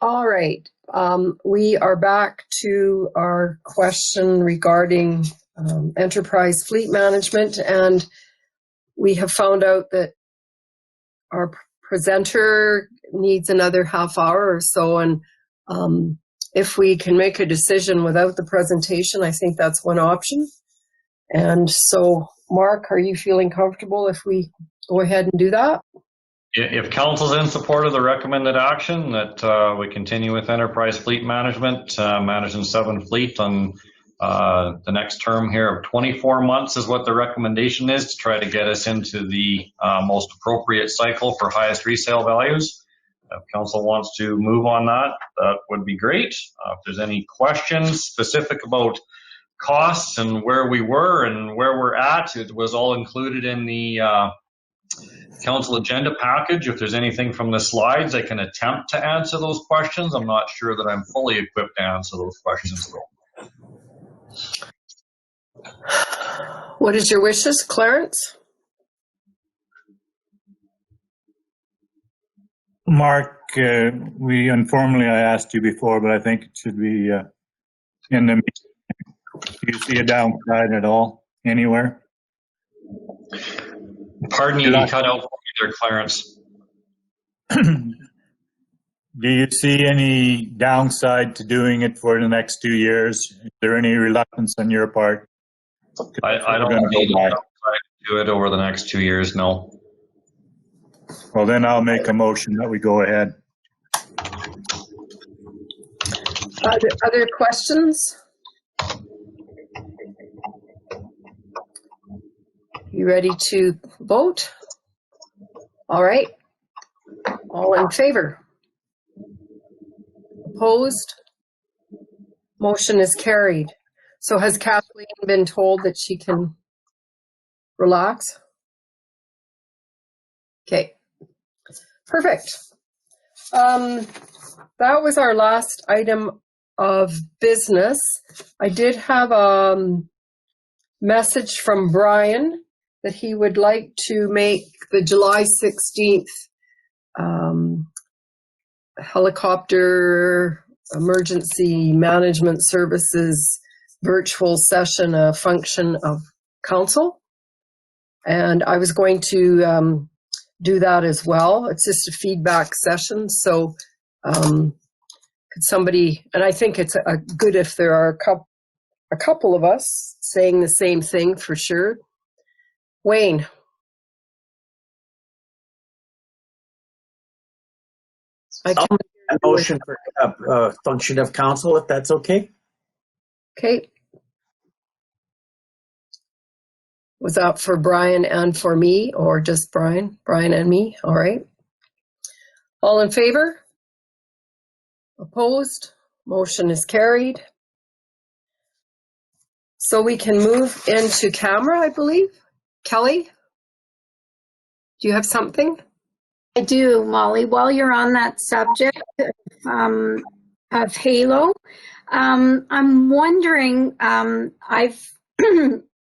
All right. We are back to our question regarding enterprise fleet management, and we have found out that our presenter needs another half hour or so, and if we can make a decision without the presentation, I think that's one option. And so, Mark, are you feeling comfortable if we go ahead and do that? If council's in support of the recommended action, that we continue with enterprise fleet management, managing 7 fleet on the next term here of 24 months is what the recommendation is, to try to get us into the most appropriate cycle for highest resale values. If council wants to move on that, that would be great. If there's any questions specific about costs and where we were and where we're at, it was all included in the council agenda package. If there's anything from the slides, I can attempt to answer those questions. I'm not sure that I'm fully equipped to answer those questions though. What is your wishes, Clarence? Mark, we informally, I asked you before, but I think it should be in the meeting. Do you see a downside at all anywhere? Pardon you, you cut out there, Clarence. Do you see any downside to doing it for the next 2 years? Is there any reluctance on your part? I don't see a downside to do it over the next 2 years, no. Well, then I'll make a motion that we go ahead. Other questions? You ready to vote? All right. All in favor? Opposed? Motion is carried. So has Kathleen been told that she can relax? Okay. Perfect. That was our last item of business. I did have a message from Brian that he would like to make the July 16th helicopter emergency management services virtual session a function of council. And I was going to do that as well. It's just a feedback session. So could somebody, and I think it's a good if there are a couple of us saying the same thing for sure. Wayne. I can a motion for a function of council, if that's okay. Okay. Was that for Brian and for me, or just Brian? Brian and me, all right. All in favor? Opposed? Motion is carried. So we can move into camera, I believe. Kelly, do you have something? I do, Molly. While you're on that subject of Halo, I'm wondering, I've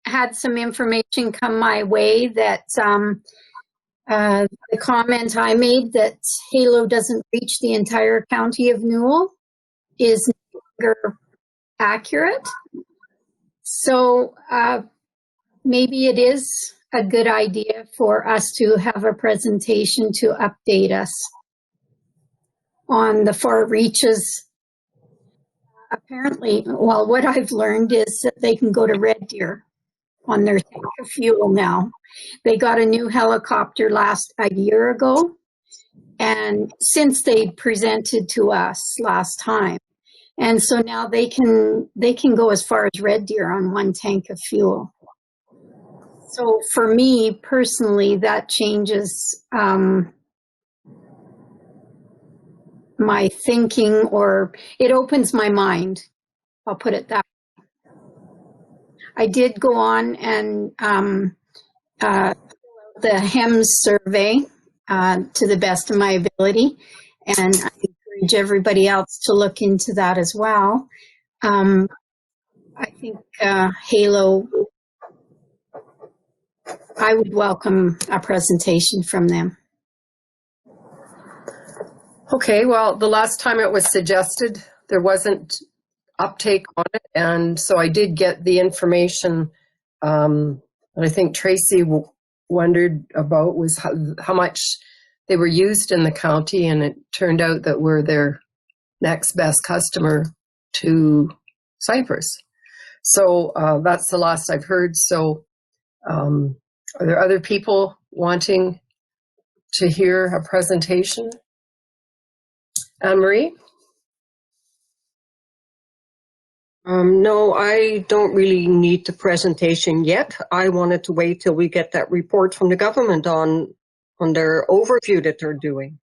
had some information come my way that the comment I made that Halo doesn't reach the entire county of Newell is no longer accurate. So maybe it is a good idea for us to have a presentation to update us on the far reaches. Apparently, well, what I've learned is that they can go to Red Deer on their tank of fuel now. They got a new helicopter a year ago, and since they presented to us last time. And so now they can go as far as Red Deer on one tank of fuel. So for me personally, that changes my thinking, or it opens my mind. I'll put it that way. I did go on and the HEMS survey to the best of my ability, and I encourage everybody else to look into that as well. I think Halo, I would welcome a presentation from them. Okay, well, the last time it was suggested, there wasn't uptake on it, and so I did get the information that I think Tracy wondered about was how much they were used in the county, and it turned out that we're their next best customer to Cyprus. So that's the last I've heard. So are there other people wanting to hear a presentation? Anne-Marie? No, I don't really need the presentation yet. I wanted to wait till we get that report from the government on their overview that they're doing.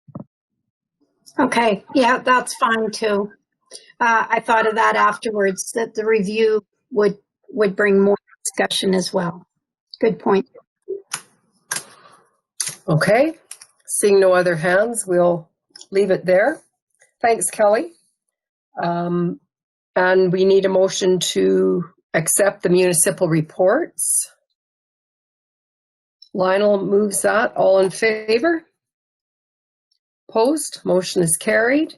Okay, yeah, that's fine too. I thought of that afterwards, that the review would bring more discussion as well. Good point. Okay, seeing no other hands, we'll leave it there. Thanks, Kelly. And we need a motion to accept the municipal reports. Lionel moves that. All in favor? Opposed? Motion is carried.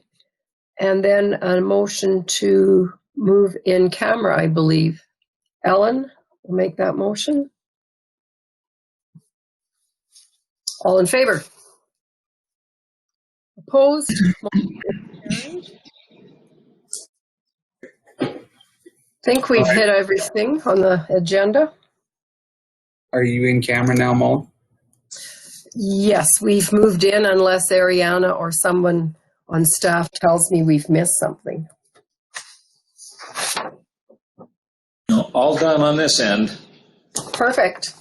And then a motion to move in camera, I believe. Ellen will make that motion. All in favor? Opposed? Motion is carried. I think we've hit everything on the agenda. Are you in camera now, Mo? Yes, we've moved in unless Ariana or someone on staff tells me we've missed something. No, all done on this end. Perfect.